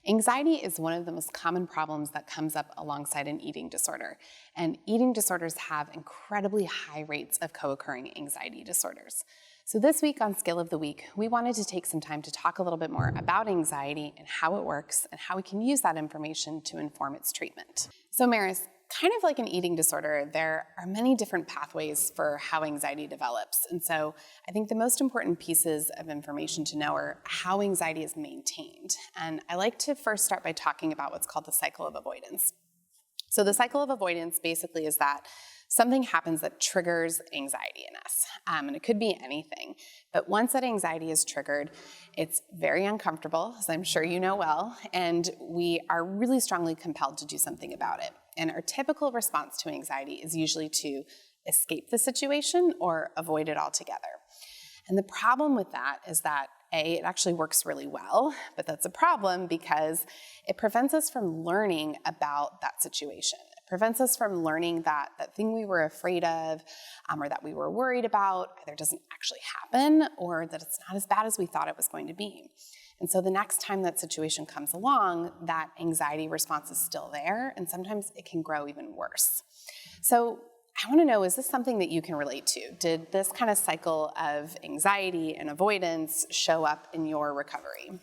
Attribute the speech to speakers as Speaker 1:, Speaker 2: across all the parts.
Speaker 1: Anxiety is one of the most common problems that comes up alongside an eating disorder. And eating disorders have incredibly high rates of co-occurring anxiety disorders. So this week on Skill of the Week, we wanted to take some time to talk a little bit more about anxiety and how it works and how we can use that information to inform its treatment. So Maris, kind of like an eating disorder, there are many different pathways for how anxiety develops. And so I think the most important pieces of information to know are how anxiety is maintained. And I like to first start by talking about what's called the cycle of avoidance. So the cycle of avoidance basically is that something happens that triggers anxiety in us. And it could be anything. But once that anxiety is triggered, it's very uncomfortable, as I'm sure you know well, and we are really strongly compelled to do something about it. And our typical response to anxiety is usually to escape the situation or avoid it altogether. And the problem with that is that it actually works really well, but that's a problem because it prevents us from learning about that situation. It prevents us from learning that that thing we were afraid of or that we were worried about either doesn't actually happen or that it's not as bad as we thought it was going to be. And so the next time that situation comes along, that anxiety response is still there, and sometimes it can grow even worse. So I want to know, is this something that you can relate to? Did this kind of cycle of anxiety and avoidance show up in your recovery?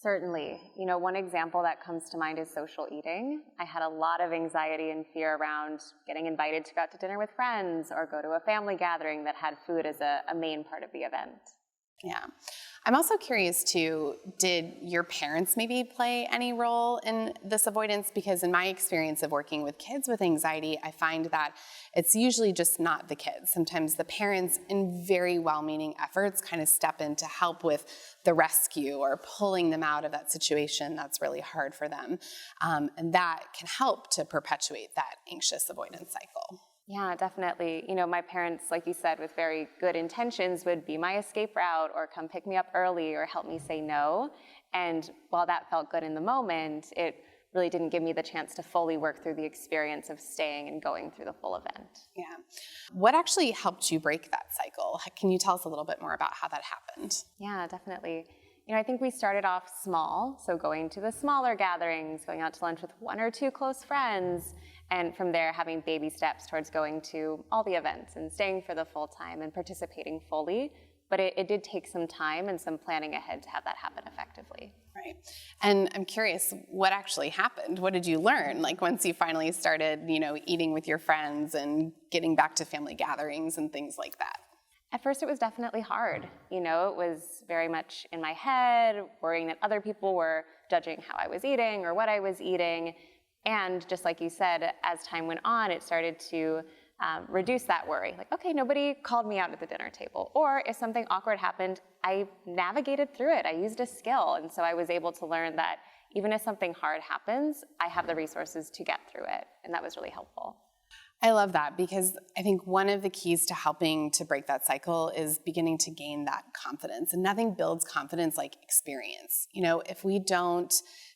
Speaker 2: Certainly. One example that comes to mind is social eating. I had a lot of anxiety and fear around getting invited to go out to dinner with friends or go to a family gathering that had food as a main part of the event.
Speaker 1: Yeah. I'm also curious too, did your parents maybe play any role in this avoidance? Because in my experience of working with kids with anxiety, I find that it's usually just not the kids. Sometimes the parents, in very well-meaning efforts, kind of step in to help with the rescue or pulling them out of that situation that's really hard for them. And that can help to perpetuate that anxious avoidance cycle.
Speaker 2: Yeah, definitely. My parents, like you said, with very good intentions would be my escape route or come pick me up early or help me say no. And while that felt good in the moment, it really didn't give me the chance to fully work through the experience of staying and going through the full event.
Speaker 1: Yeah. What actually helped you break that cycle? Can you tell us a little bit more about how that happened?
Speaker 2: Yeah, definitely. I think we started off small, so going to the smaller gatherings, going out to lunch with one or two close friends, and from there having baby steps towards going to all the events and staying for the full time and participating fully. But it did take some time and some planning ahead to have that happen effectively.
Speaker 1: Right. And I'm curious, what actually happened? What did you learn? Like once you finally started, eating with your friends and getting back to family gatherings and things like that?
Speaker 2: At first it was definitely hard. It was very much in my head, worrying that other people were judging how I was eating or what I was eating. And just like you said, as time went on, it started to reduce that worry. Like, okay, nobody called me out at the dinner table. Or if something awkward happened, I navigated through it. I used a skill. And so I was able to learn that even if something hard happens, I have the resources to get through it. And that was really helpful.
Speaker 1: I love that because I think one of the keys to helping to break that cycle is beginning to gain that confidence. And nothing builds confidence like experience. If we don't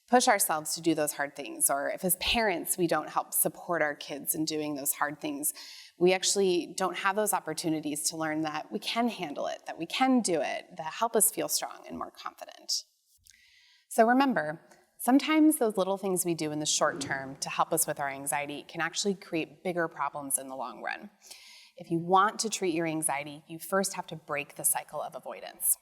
Speaker 1: push ourselves to do those hard things, or if as parents we don't help support our kids in doing those hard things, we actually don't have those opportunities to learn that we can handle it, that we can do it, that help us feel strong and more confident. So remember, sometimes those little things we do in the short term to help us with our anxiety can actually create bigger problems in the long run. If you want to treat your anxiety, you first have to break the cycle of avoidance.